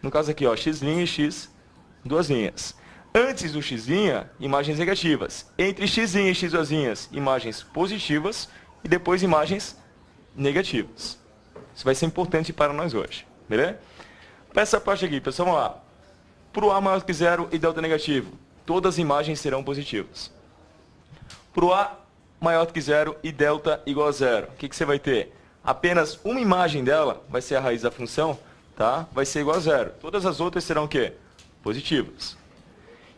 No caso aqui, ó, x' e x, duas linhas. Antes do x', imagens negativas. Entre x' e x duas linhas, imagens positivas. E depois imagens negativas. Isso vai ser importante para nós hoje. Beleza? Para essa parte aqui, pessoal, vamos lá. Para o A maior que zero e delta negativo, todas as imagens serão positivas. Para o A maior que zero e delta igual a zero, o que você vai ter? Apenas uma imagem dela vai ser a raiz da função, tá? Vai ser igual a zero. Todas as outras serão o quê? Positivas.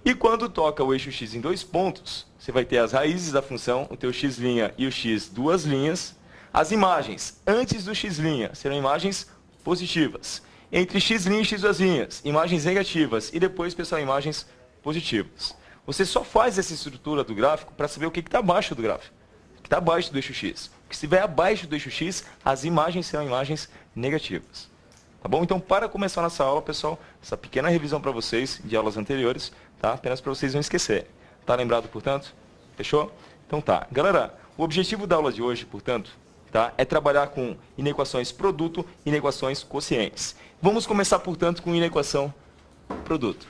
E quando toca o eixo x em dois pontos, você vai ter as raízes da função, o teu x' e o x duas linhas. As imagens antes do x' serão imagens positivas. Entre x' e x duas linhas, imagens negativas. E depois, pessoal, imagens positivas. Você só faz essa estrutura do gráfico para saber o que está abaixo do gráfico. O que está abaixo do eixo x. Porque se estiver abaixo do eixo x, as imagens serão imagens negativas. Tá bom? Então, para começar nossa aula, pessoal, essa pequena revisão para vocês de aulas anteriores, tá? Apenas para vocês não esquecerem. Tá lembrado, portanto? Fechou? Então tá. Galera, o objetivo da aula de hoje, portanto, tá? É trabalhar com inequações produto e inequações quocientes. Vamos começar, portanto, com inequação produto.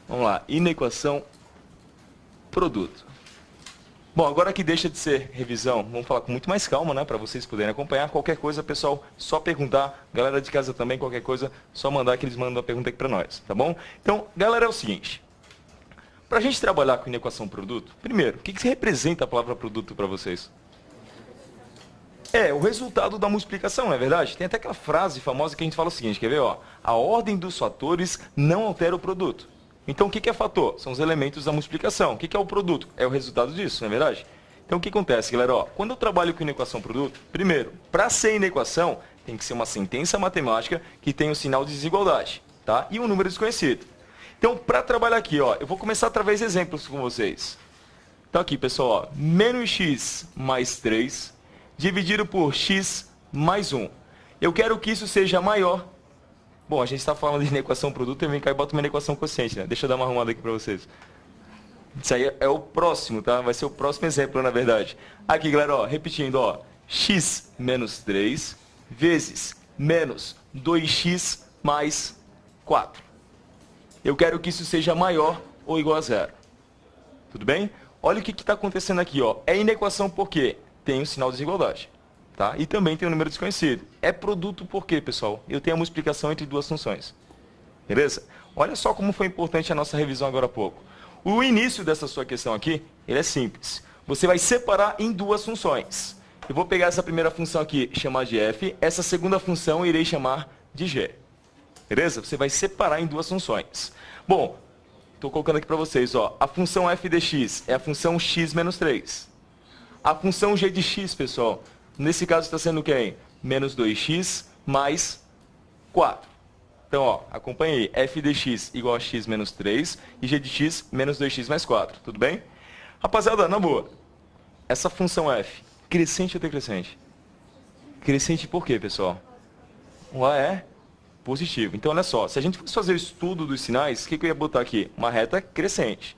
Vamos lá. Inequação produto. Bom, agora que deixa de ser revisão, vamos falar com muito mais calma, né? Para vocês poderem acompanhar. Qualquer coisa, pessoal, só perguntar. Galera de casa também, qualquer coisa, só mandar que eles mandam a pergunta aqui para nós, tá bom? Então, galera, é o seguinte. Para a gente trabalhar com inequação produto, primeiro, o que representa a palavra produto para vocês? É o resultado da multiplicação, não é verdade? Tem até aquela frase famosa que a gente fala o seguinte, quer ver? Ó, a ordem dos fatores não altera o produto. Então, o que é fator? São os elementos da multiplicação. O que é o produto? É o resultado disso, não é verdade? Então, o que acontece, galera? Ó, quando eu trabalho com inequação produto, primeiro, para ser inequação, tem que ser uma sentença matemática que tem o sinal de desigualdade, tá? E um número desconhecido. Então, para trabalhar aqui, ó, eu vou começar através de exemplos com vocês. Então, aqui, pessoal, ó, menos x mais 3 dividido por x mais 1. Eu quero que isso seja maior. Bom, a gente está falando de inequação produto, e vem cá e bota uma inequação quociente, né? Deixa eu dar uma arrumada aqui para vocês. Isso aí é o próximo, tá? Vai ser o próximo exemplo, na verdade. Aqui, galera, ó, repetindo, ó, x menos 3 vezes menos 2x mais 4. Eu quero que isso seja maior ou igual a zero. Tudo bem? Olha o que está acontecendo aqui, ó. É inequação porque tem o sinal de desigualdade. Tá? E também tem um número desconhecido. É produto por quê, pessoal? Eu tenho uma multiplicação entre duas funções. Beleza? Olha só como foi importante a nossa revisão agora há pouco. O início dessa sua questão aqui, ele é simples. Você vai separar em duas funções. Eu vou pegar essa primeira função aqui e chamar de f. Essa segunda função eu irei chamar de g. Beleza? Você vai separar em duas funções. Bom, estou colocando aqui para vocês, ó. A função f de x é a função x menos 3. A função g de x, pessoal, nesse caso está sendo quem? Menos 2x mais 4. Então, ó, acompanhe aí. F de x igual a x menos 3 e g de x menos 2x mais 4. Tudo bem? Rapaziada, na boa. Essa função f, crescente ou decrescente? Crescente por quê, pessoal? O A é positivo. Então, olha só. Se a gente fosse fazer o estudo dos sinais, o que eu ia botar aqui? Uma reta crescente.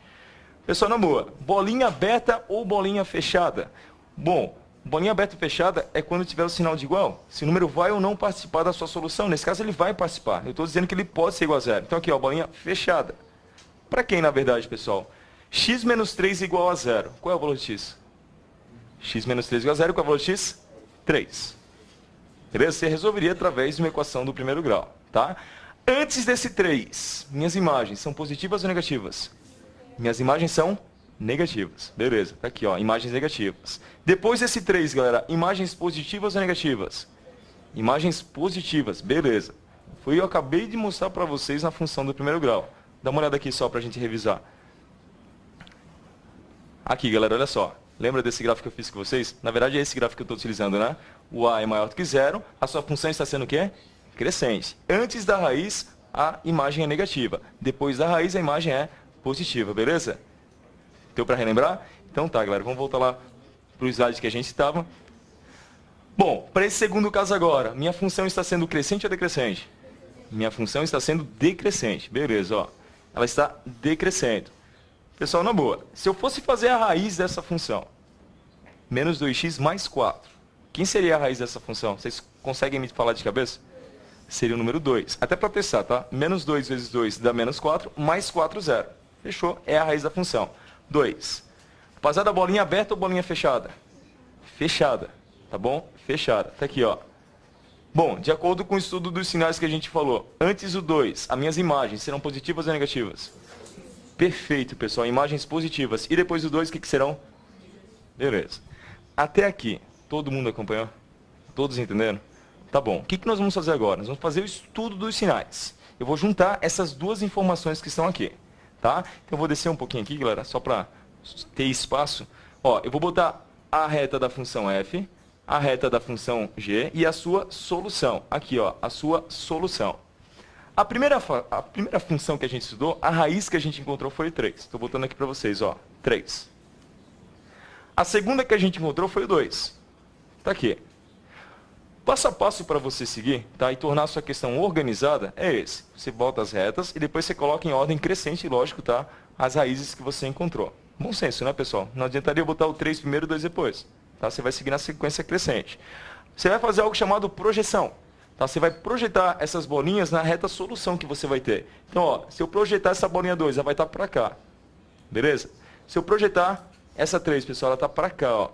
Pessoal, na boa. Bolinha aberta ou bolinha fechada? Bom, bolinha aberta e fechada é quando tiver o sinal de igual. Se o número vai ou não participar da sua solução. Nesse caso, ele vai participar. Eu estou dizendo que ele pode ser igual a zero. Então, aqui, ó, bolinha fechada. Para quem, na verdade, pessoal? X menos 3 igual a zero. Qual é o valor de x? X menos 3 igual a zero. Qual é o valor de x? 3. Beleza? Você resolveria através de uma equação do primeiro grau. Tá? Antes desse 3, minhas imagens são positivas ou negativas? Minhas imagens são negativas. Beleza, tá aqui, ó, imagens negativas. Depois desse 3, galera, imagens positivas ou negativas? Imagens positivas, beleza. Foi eu acabei de mostrar para vocês na função do primeiro grau. Dá uma olhada aqui só para a gente revisar. Aqui, galera, olha só. Lembra desse gráfico que eu fiz com vocês? Na verdade, é esse gráfico que eu estou utilizando, né? O A é maior do que zero, a sua função está sendo o quê? Crescente. Antes da raiz, a imagem é negativa. Depois da raiz, a imagem é positiva, beleza? Deu para relembrar? Então tá, galera, vamos voltar lá para o slide que a gente estava. Bom, para esse segundo caso agora, minha função está sendo crescente ou decrescente? Minha função está sendo decrescente, beleza, ó. Ela está decrescendo. Pessoal, na boa, se eu fosse fazer a raiz dessa função, menos 2x mais 4, quem seria a raiz dessa função? Vocês conseguem me falar de cabeça? Seria o número 2. Até para testar, tá? Menos 2 vezes 2 dá menos 4, mais 4, 0. Fechou? É a raiz da função. 2. Rapaziada, bolinha aberta ou bolinha fechada? Fechada, tá bom? Fechada. Tá aqui, ó. Bom, de acordo com o estudo dos sinais que a gente falou, antes do 2, as minhas imagens serão positivas ou negativas? Perfeito, pessoal. Imagens positivas. E depois do 2, o que serão? Beleza. Até aqui, todo mundo acompanhou? Todos entenderam? Tá bom. O que nós vamos fazer agora? Nós vamos fazer o estudo dos sinais. Eu vou juntar essas duas informações que estão aqui, tá? Então eu vou descer um pouquinho aqui, galera, só para ter espaço. Ó, eu vou botar a reta da função f, a reta da função g e a sua solução. Aqui, ó, a sua solução. A primeira função que a gente estudou, a raiz que a gente encontrou foi 3. Estou botando aqui para vocês, ó, 3. A segunda que a gente encontrou foi o 2. Tá aqui. Passo a passo para você seguir, tá? E tornar a sua questão organizada é esse. Você bota as retas e depois você coloca em ordem crescente, lógico, tá? As raízes que você encontrou. Bom senso, né, pessoal? Não adiantaria botar o 3 primeiro e o 2 depois. Tá? Você vai seguir na sequência crescente. Você vai fazer algo chamado projeção. Tá? Você vai projetar essas bolinhas na reta solução que você vai ter. Então, ó, se eu projetar essa bolinha 2, ela vai estar para cá. Beleza? Se eu projetar essa 3, pessoal, ela está para cá, ó.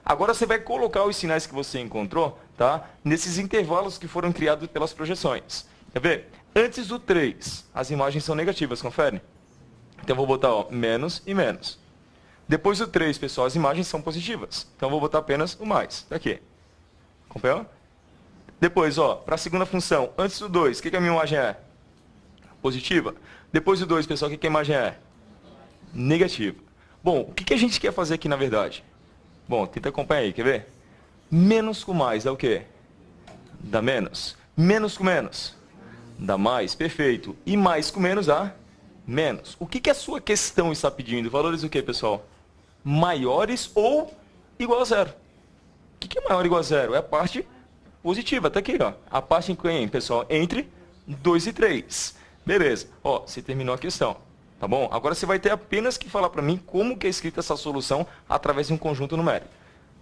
Agora você vai colocar os sinais que você encontrou, tá? Nesses intervalos que foram criados pelas projeções. Quer ver? Antes do 3, as imagens são negativas, confere? Então eu vou botar, ó, menos e menos. Depois do 3, pessoal, as imagens são positivas. Então eu vou botar apenas o mais. Tá aqui. Acompanhou? Depois, ó, para a segunda função, antes do 2, o que a minha imagem é? Positiva. Depois do 2, pessoal, o que a imagem é? Negativa. Bom, o que a gente quer fazer aqui na verdade? Bom, tenta acompanhar aí, quer ver? Menos com mais dá o quê? Dá menos. Menos com menos dá mais, perfeito. E mais com menos dá menos. O que a sua questão está pedindo? Valores o quê, pessoal? Maiores ou igual a zero. O que é maior ou igual a zero? É a parte positiva, tá aqui, ó. A parte em que, pessoal, entre 2 e 3. Beleza. Ó, você terminou a questão. Tá bom? Agora você vai ter apenas que falar para mim como que é escrita essa solução através de um conjunto numérico.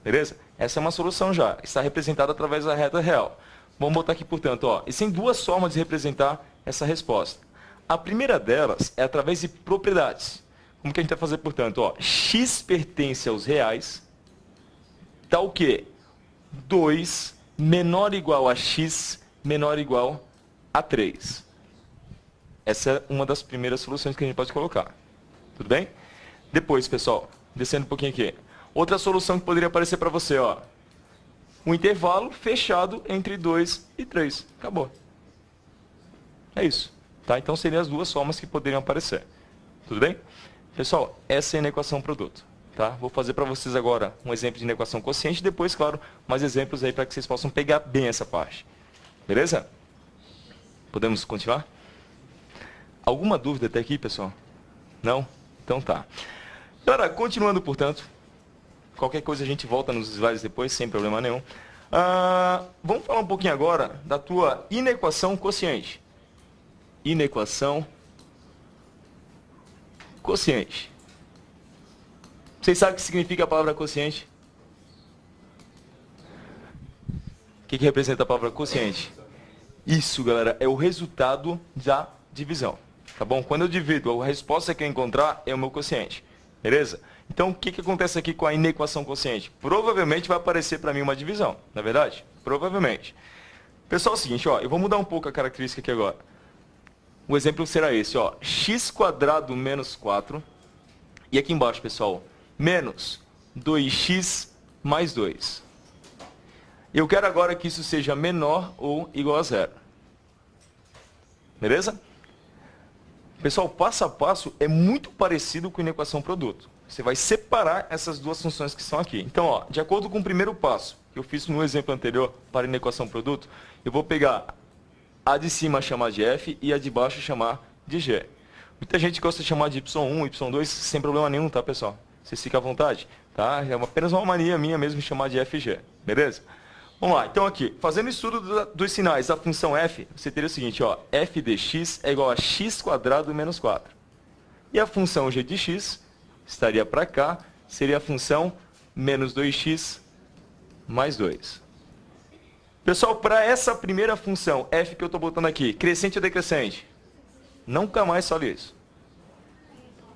Beleza? Essa é uma solução já. Está representada através da reta real. Vamos botar aqui, portanto, ó. Existem duas formas de representar essa resposta. A primeira delas é através de propriedades. Como que a gente vai fazer, portanto? Ó, x pertence aos reais. Tá o quê? 2 menor ou igual a x menor ou igual a 3. Essa é uma das primeiras soluções que a gente pode colocar. Tudo bem? Depois, pessoal, descendo um pouquinho aqui. Outra solução que poderia aparecer para você, ó. Um intervalo fechado entre 2 e 3. Acabou. É isso. Tá? Então, seriam as duas formas que poderiam aparecer. Tudo bem? Pessoal, essa é a inequação produto. Tá? Vou fazer para vocês agora um exemplo de inequação quociente. Depois, claro, mais exemplos aí para que vocês possam pegar bem essa parte. Beleza? Podemos continuar? Alguma dúvida até aqui, pessoal? Não? Então tá. Galera, continuando, portanto, qualquer coisa a gente volta nos slides depois, sem problema nenhum. Vamos falar um pouquinho agora da tua inequação quociente. Inequação quociente. Vocês sabem o que significa a palavra quociente? O que representa a palavra quociente? Isso, galera, é o resultado da divisão. Tá bom? Quando eu divido, a resposta que eu encontrar é o meu quociente. Beleza? Então, o que acontece aqui com a inequação quociente? Provavelmente vai aparecer para mim uma divisão, não é verdade? Provavelmente. Pessoal, é o seguinte, ó, eu vou mudar um pouco a característica aqui agora. O exemplo será esse, ó, x² menos 4. E aqui embaixo, pessoal, menos 2x mais 2. Eu quero agora que isso seja menor ou igual a zero. Beleza? Pessoal, passo a passo é muito parecido com a inequação produto. Você vai separar essas duas funções que estão aqui. Então, ó, de acordo com o primeiro passo que eu fiz no exemplo anterior para a inequação produto, eu vou pegar a de cima chamar de f e a de baixo chamar de g. Muita gente gosta de chamar de y1, y2, sem problema nenhum, tá, pessoal? Vocês ficam à vontade, tá? É apenas uma mania minha mesmo chamar de f e g, beleza? Vamos lá, então aqui, fazendo o estudo dos sinais da função f, você teria o seguinte, ó, f de x é igual a x² menos 4. E a função g de x estaria para cá, seria a função menos 2x mais 2. Pessoal, para essa primeira função, f que eu estou botando aqui, crescente ou decrescente? Nunca mais fale isso.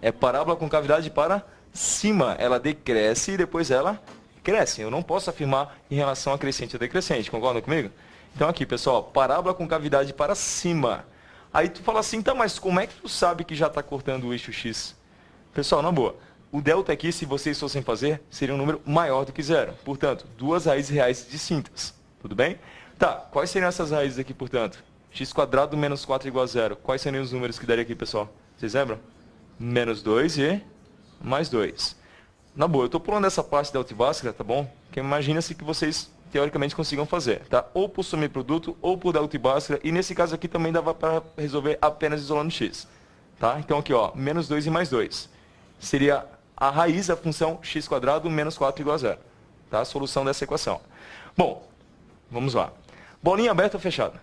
É parábola com cavidade para cima. Ela decresce e depois ela cresce. Eu não posso afirmar em relação a crescente ou decrescente. Concordam comigo? Então aqui, pessoal, parábola com cavidade para cima. Aí tu fala assim, tá, mas como é que tu sabe que já está cortando o eixo x? Pessoal, na boa, o delta aqui, se vocês fossem fazer, seria um número maior do que zero. Portanto, duas raízes reais distintas. Tudo bem? Tá, quais seriam essas raízes aqui, portanto? X² menos 4 igual a zero. Quais seriam os números que daria aqui, pessoal? Vocês lembram? Menos 2 e mais 2. Na boa, eu estou pulando essa parte da delta e Bhaskara, tá bom? Que imagina-se que vocês, teoricamente, consigam fazer, tá? Ou por soma e produto, ou por delta e Bhaskara. E nesse caso aqui também dava para resolver apenas isolando x. Tá? Então aqui, ó, menos 2 e mais 2. Seria a raiz da função x² menos 4 igual a zero. Tá? A solução dessa equação. Bom, vamos lá. Bolinha aberta ou fechada?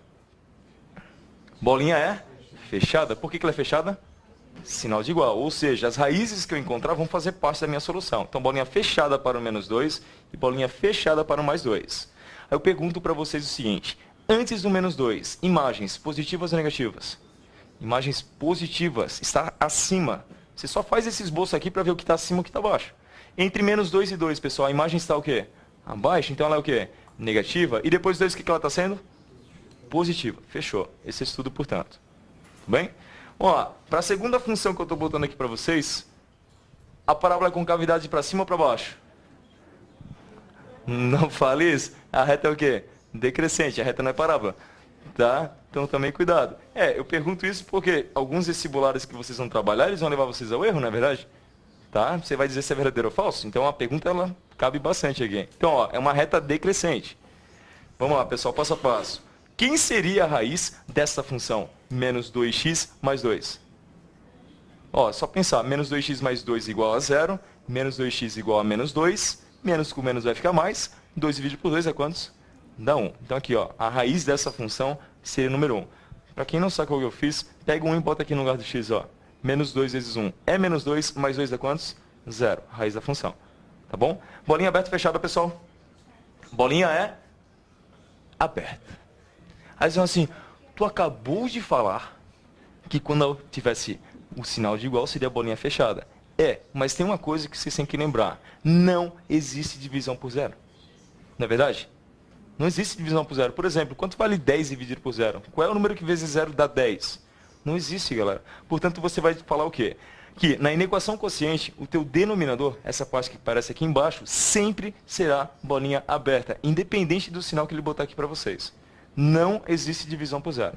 Bolinha é fechada. Por que ela é fechada? Sinal de igual. Ou seja, as raízes que eu encontrar vão fazer parte da minha solução. Então, bolinha fechada para o menos 2 e bolinha fechada para o mais 2. Aí eu pergunto para vocês o seguinte. Antes do menos 2, imagens positivas ou negativas? Imagens positivas. Está acima. Você só faz esse esboço aqui para ver o que está acima e o que está abaixo. Entre menos 2 e 2, pessoal, a imagem está o quê? Abaixo. Então, ela é o quê? Negativa. E depois 2, o que ela está sendo? Positiva. Fechou. Esse é o estudo, portanto. Tudo bem? Ó, para a segunda função que eu estou botando aqui para vocês, a parábola é com cavidade para cima ou para baixo? Não fale isso. A reta é o quê? Decrescente. A reta não é parábola. Tá? Então também cuidado. Eu pergunto isso porque alguns vestibulares que vocês vão trabalhar, eles vão levar vocês ao erro, não é verdade? Tá? Você vai dizer se é verdadeiro ou falso? Então a pergunta ela cabe bastante aqui. Então, ó, é uma reta decrescente. Vamos lá, pessoal, passo a passo. Quem seria a raiz dessa função? Menos 2x mais 2. Ó, só pensar, menos 2x mais 2 igual a 0, menos 2x igual a menos 2, menos com menos vai ficar mais, 2 dividido por 2 é quantos? Dá 1. Então aqui, ó, a raiz dessa função seria o número 1. Para quem não sabe o que eu fiz, pega 1 e bota aqui no lugar do x, ó. Menos 2 vezes 1 é menos 2, mais 2 é quantos? 0, raiz da função. Tá bom? Bolinha aberta ou fechada, pessoal? Bolinha é aberta. Aí dizem assim, tu acabou de falar que quando eu tivesse o sinal de igual seria a bolinha fechada. Mas tem uma coisa que vocês têm que lembrar. Não existe divisão por zero. Não é verdade? Não existe divisão por zero. Por exemplo, quanto vale 10 dividido por zero? Qual é o número que vezes zero dá 10? Não existe, galera. Portanto, você vai falar o quê? Que na inequação quociente, o teu denominador, essa parte que aparece aqui embaixo, sempre será bolinha aberta, independente do sinal que ele botar aqui para vocês. Não existe divisão por zero.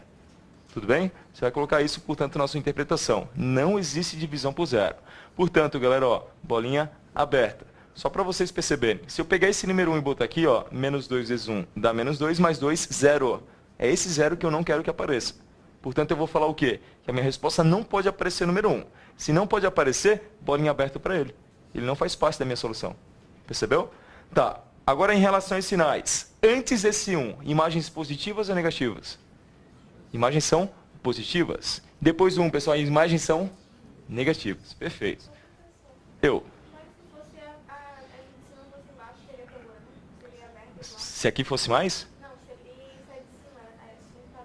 Tudo bem? Você vai colocar isso, portanto, na sua interpretação. Não existe divisão por zero. Portanto, galera, ó, bolinha aberta. Só para vocês perceberem. Se eu pegar esse número 1 e botar aqui, ó, menos 2 vezes 1 dá menos 2, mais 2, 0. É esse 0 que eu não quero que apareça. Portanto, eu vou falar o quê? Que a minha resposta não pode aparecer número 1. Se não pode aparecer, bolinha aberta para ele. Ele não faz parte da minha solução. Percebeu? Tá. Agora, em relação aos sinais. Antes desse 1, imagens positivas ou negativas? Imagens são positivas. Depois do 1, pessoal, imagens são negativas. Perfeito. Se aqui fosse mais? Não, se ele sair de cima,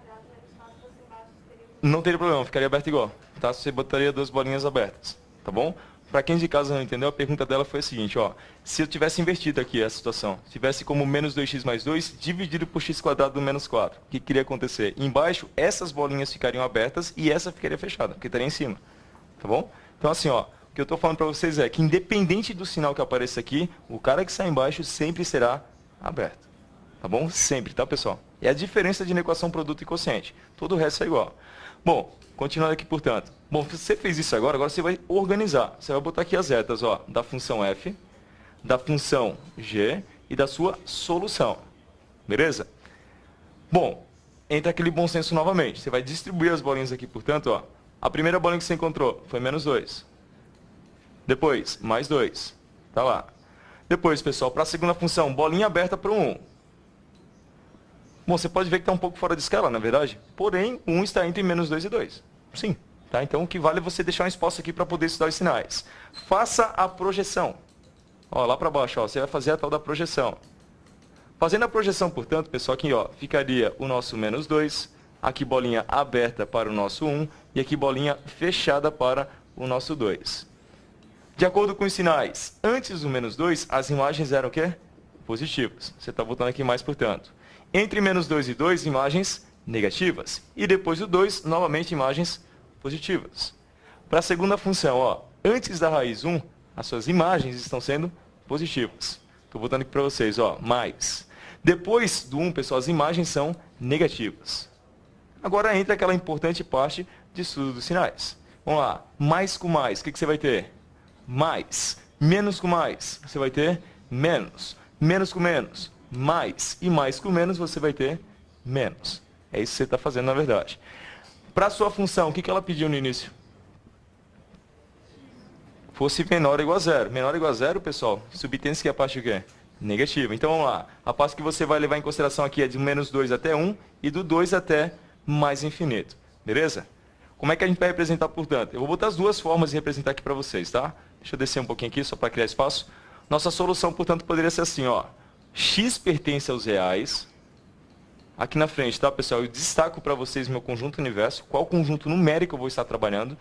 x² menos 4 fosse embaixo, teria... Não teria problema, ficaria aberto igual. Tá? Você botaria duas bolinhas abertas. Tá bom? Para quem de casa não entendeu, a pergunta dela foi a seguinte, ó. Se eu tivesse invertido aqui a situação, tivesse como menos 2x mais 2 dividido por x² do menos 4, o que queria acontecer? Embaixo, essas bolinhas ficariam abertas e essa ficaria fechada, porque estaria em cima. Tá bom? Então assim, ó, o que eu estou falando para vocês é que independente do sinal que apareça aqui, o cara que está embaixo sempre será aberto. Tá bom? Sempre, tá, pessoal? É a diferença de inequação produto e quociente. Todo o resto é igual. Bom, continuando aqui, portanto. Bom, você fez isso agora você vai organizar. Você vai botar aqui as retas, ó, da função f, da função g e da sua solução. Beleza? Bom, entra aquele bom senso novamente. Você vai distribuir as bolinhas aqui, portanto, ó. A primeira bolinha que você encontrou foi menos 2. Depois, mais 2. Tá lá. Depois, pessoal, para a segunda função, bolinha aberta para o 1. Bom, você pode ver que está um pouco fora de escala, na verdade. Porém, 1 está entre menos 2 e 2. Sim, Tá? Então, o que vale é você deixar um espaço aqui para poder estudar os sinais. Faça a projeção. Ó, lá para baixo, ó, você vai fazer a tal da projeção. Fazendo a projeção, portanto, pessoal, aqui ó, ficaria o nosso menos 2, aqui bolinha aberta para o nosso 1 e aqui bolinha fechada para o nosso 2. De acordo com os sinais, antes do menos 2, as imagens eram o quê? Positivas. Você está botando aqui mais, portanto. Entre menos 2 e 2, imagens negativas. E depois do 2, novamente imagens positivas. Para a segunda função, ó, antes da raiz 1, as suas imagens estão sendo positivas. Estou botando aqui para vocês, ó, mais. Depois do 1, pessoal, as imagens são negativas. Agora entra aquela importante parte de estudo dos sinais. Vamos lá, mais com mais, o que você vai ter? Mais. Menos com mais, você vai ter menos. Menos com menos, mais. E mais com menos, você vai ter menos. É isso que você está fazendo, na verdade. Para a sua função, o que ela pediu no início? Fosse menor ou igual a zero. Menor ou igual a zero, pessoal, subtende-se que é a parte o quê? Negativa. Então, vamos lá. A parte que você vai levar em consideração aqui é de menos 2 até 1 e do 2 até mais infinito. Beleza? Como é que a gente vai representar, portanto? Eu vou botar as duas formas de representar aqui para vocês, tá? Deixa eu descer um pouquinho aqui, só para criar espaço. Nossa solução, portanto, poderia ser assim, ó. X pertence aos reais. Aqui na frente, tá, pessoal? Eu destaco para vocês meu conjunto universo. Qual conjunto numérico eu vou estar trabalhando.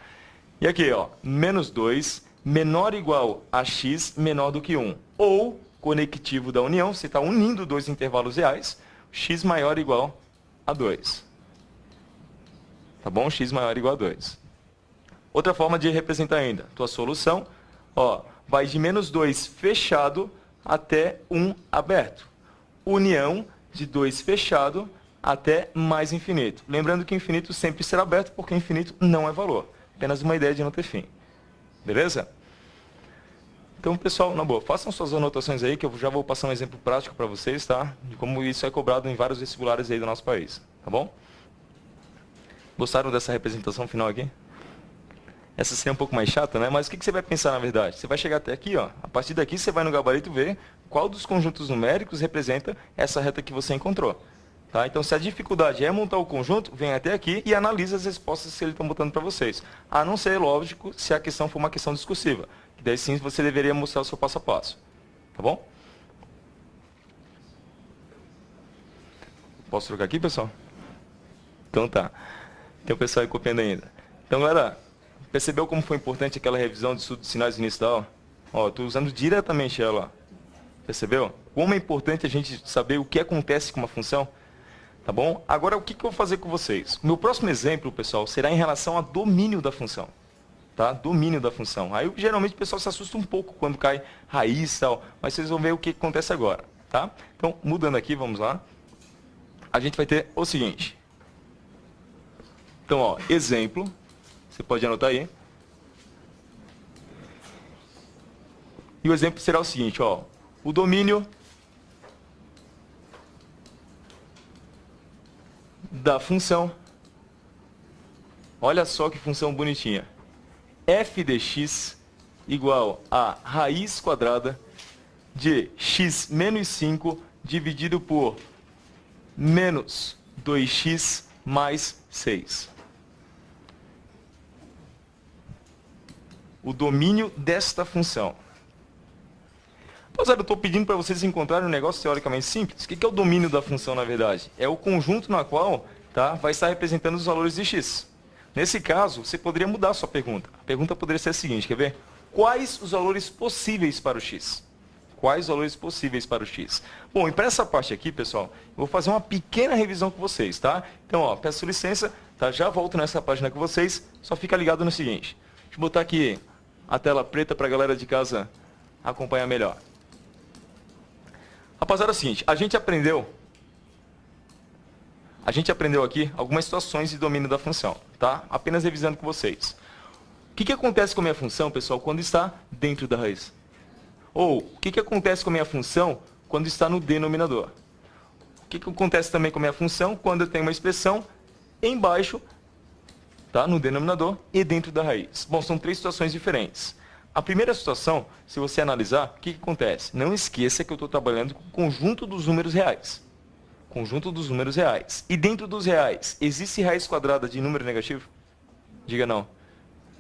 E aqui, ó, menos 2, menor ou igual a x, menor do que 1. Ou, conectivo da união, você está unindo dois intervalos reais, x maior ou igual a 2. Tá bom? X maior ou igual a 2. Outra forma de representar ainda. Tua solução, ó, vai de menos 2 fechado até 1 aberto. União de 2 fechado até mais infinito. Lembrando que infinito sempre será aberto, porque infinito não é valor. Apenas uma ideia de não ter fim. Beleza? Então, pessoal, na boa, façam suas anotações aí, que eu já vou passar um exemplo prático para vocês, tá? De como isso é cobrado em vários vestibulares aí do nosso país. Tá bom? Gostaram dessa representação final aqui? Essa seria um pouco mais chata, né? Mas o que você vai pensar na verdade? Você vai chegar até aqui, ó. A partir daqui você vai no gabarito ver qual dos conjuntos numéricos representa essa reta que você encontrou. Tá? Então, se a dificuldade é montar o conjunto, vem até aqui e analisa as respostas que eles estão botando para vocês. A não ser, lógico, se a questão for uma questão discursiva. Que daí sim você deveria mostrar o seu passo a passo. Tá bom? Posso trocar aqui, pessoal? Então tá. Tem o pessoal aí copiando ainda. Então, galera, percebeu como foi importante aquela revisão de estudo de sinais inicial? Ó, estou usando diretamente ela. Percebeu? Como é importante a gente saber o que acontece com uma função? Tá bom? Agora, o que eu vou fazer com vocês? Meu próximo exemplo, pessoal, será em relação a domínio da função. Tá? Domínio da função. Aí, geralmente, o pessoal se assusta um pouco quando cai raiz e tal, mas vocês vão ver o que acontece agora. Tá? Então, mudando aqui, vamos lá. A gente vai ter o seguinte. Então, ó, exemplo. Você pode anotar aí. E o exemplo será o seguinte, ó. O domínio da função. Olha só que função bonitinha. F de x igual a raiz quadrada de x menos 5 dividido por menos 2x mais 6. O domínio desta função. Rapaziada, eu estou pedindo para vocês encontrarem um negócio teoricamente simples. O que é o domínio da função, na verdade? É o conjunto na qual vai estar representando os valores de x. Nesse caso, você poderia mudar a sua pergunta. A pergunta poderia ser a seguinte, quer ver? Quais os valores possíveis para o x? Quais os valores possíveis para o x? Bom, e para essa parte aqui, pessoal, eu vou fazer uma pequena revisão com vocês, tá? Então, ó, peço licença, tá? Já volto nessa página com vocês, só fica ligado no seguinte. Deixa eu botar aqui a tela preta para a galera de casa acompanhar melhor. Rapaziada, é o seguinte, a gente aprendeu aqui algumas situações de domínio da função, tá? Apenas revisando com vocês. O que acontece com a minha função, pessoal, quando está dentro da raiz? Ou, o que acontece com a minha função quando está no denominador? O que acontece também com a minha função quando eu tenho uma expressão embaixo, tá? No denominador e dentro da raiz? Bom, são três situações diferentes. A primeira situação, se você analisar, o que acontece? Não esqueça que eu estou trabalhando com o conjunto dos números reais. Conjunto dos números reais. E dentro dos reais, existe raiz quadrada de número negativo? Diga não.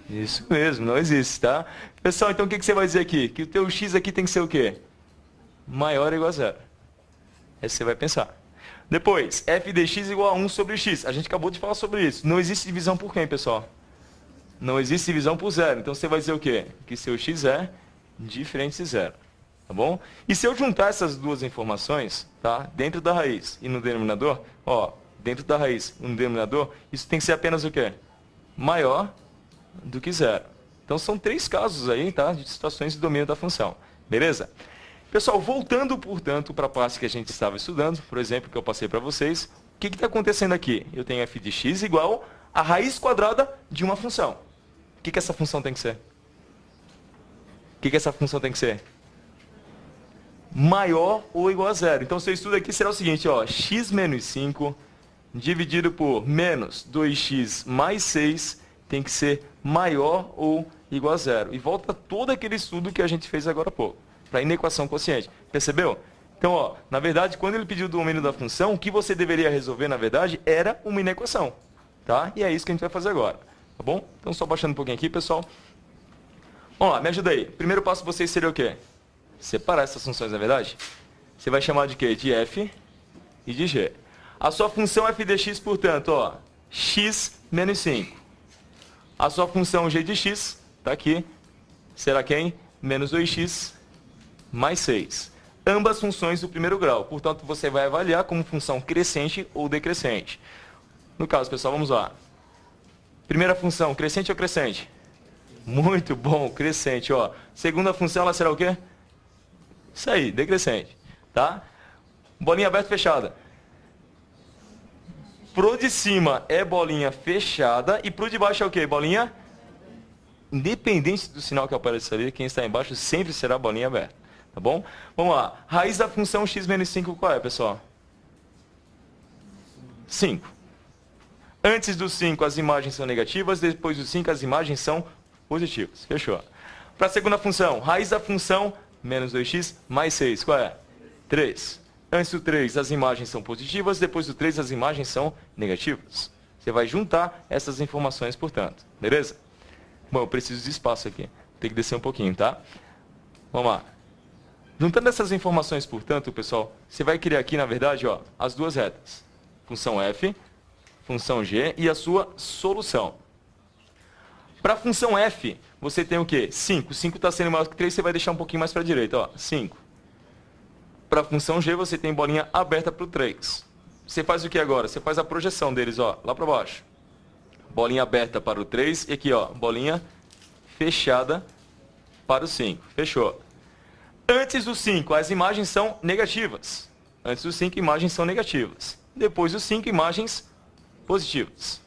Isso mesmo, não existe, tá? Pessoal, então o que você vai dizer aqui? Que o teu x aqui tem que ser o quê? Maior ou igual a zero. Essa você vai pensar. Depois, f de x igual a 1 sobre x. A gente acabou de falar sobre isso. Não existe divisão por quem, pessoal? Não existe divisão por zero. Então você vai dizer o quê? Que seu x é diferente de zero. Tá bom? E se eu juntar essas duas informações, tá? Dentro da raiz e no denominador, ó, dentro da raiz e no denominador, isso tem que ser apenas o quê? Maior do que zero. Então são 3 casos aí, tá? De situações de domínio da função. Beleza? Pessoal, voltando, portanto, para a parte que a gente estava estudando, por exemplo, que eu passei para vocês, o que está acontecendo aqui? Eu tenho f de x igual a raiz quadrada de uma função. O que essa função tem que ser? O que essa função tem que ser? Maior ou igual a zero. Então, seu estudo aqui será o seguinte, ó, x menos 5 dividido por menos 2x mais 6 tem que ser maior ou igual a zero. E volta todo aquele estudo que a gente fez agora há pouco, para a inequação quociente. Percebeu? Então, ó, na verdade, quando ele pediu o domínio da função, o que você deveria resolver, na verdade, era uma inequação. Tá? E é isso que a gente vai fazer agora. Tá bom? Então, só baixando um pouquinho aqui, pessoal. Vamos lá, me ajuda aí. Primeiro passo de vocês seria o quê? Separar essas funções, na verdade. Você vai chamar de quê? De f e de g. A sua função f de x, portanto, ó, x menos 5. A sua função g de x, tá aqui, será quem? Menos 2x mais 6. Ambas funções do primeiro grau. Portanto, você vai avaliar como função crescente ou decrescente. No caso, pessoal, vamos lá. Primeira função, crescente ou crescente? Muito bom, crescente, ó. Segunda função, ela será o quê? Isso aí, decrescente, tá? Bolinha aberta, fechada. Pro de cima é bolinha fechada e pro de baixo é o quê? Bolinha? Independente do sinal que aparecer ali, quem está embaixo sempre será bolinha aberta, tá bom? Vamos lá. Raiz da função x menos 5 qual é, pessoal? 5. Antes do 5 as imagens são negativas, depois do 5 as imagens são positivas. Fechou. Para a segunda função, raiz da função menos 2x mais 6, qual é? 3. Antes do 3 as imagens são positivas, depois do 3 as imagens são negativas. Você vai juntar essas informações, portanto. Beleza? Bom, eu preciso de espaço aqui. Tem que descer um pouquinho, tá? Vamos lá. Juntando essas informações, portanto, pessoal, você vai criar aqui, na verdade, ó, as duas retas. Função f, função g e a sua solução. Para a função f, você tem o quê? 5. 5 está sendo maior que 3, você vai deixar um pouquinho mais para a direita, ó. 5. Para a função g, você tem bolinha aberta para o 3. Você faz o que agora? Você faz a projeção deles, ó, lá para baixo. Bolinha aberta para o 3 e aqui, ó, bolinha fechada para o 5. Fechou. Antes do 5, as imagens são negativas. Antes do 5, imagens são negativas. Depois do 5, imagens positivas.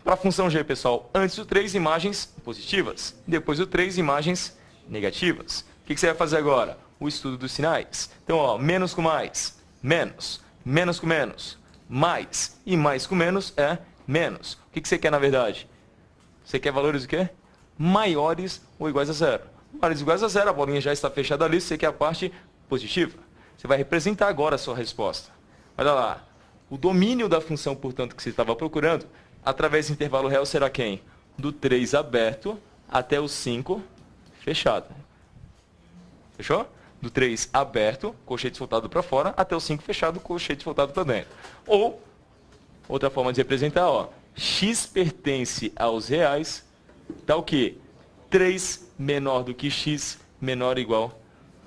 Para a função g, pessoal, antes do 3, imagens positivas. Depois do 3, imagens negativas. O que você vai fazer agora? O estudo dos sinais. Então, ó, menos com mais, menos. Menos com menos, mais. E mais com menos é menos. O que você quer, na verdade? Você quer valores o quê? Maiores ou iguais a zero. Maiores ou iguais a zero, a bolinha já está fechada ali, você quer a parte positiva. Você vai representar agora a sua resposta. Olha lá. O domínio da função, portanto, que você estava procurando, através do intervalo real, será quem? Do 3 aberto até o 5 fechado. Fechou? Do 3 aberto, colchete voltado para fora, até o 5 fechado, colchete voltado para dentro. Ou, outra forma de representar, ó, x pertence aos reais, tá o quê? 3 menor do que x, menor ou igual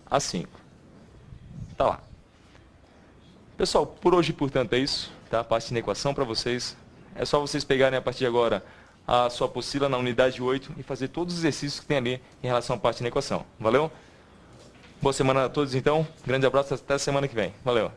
a 5. Tá lá. Pessoal, por hoje, portanto, é isso. Tá? A parte de equação para vocês. É só vocês pegarem a partir de agora a sua apostila na unidade 8 e fazer todos os exercícios que tem ali em relação à parte de equação. Valeu? Boa semana a todos, então. Grande abraço, até a semana que vem. Valeu.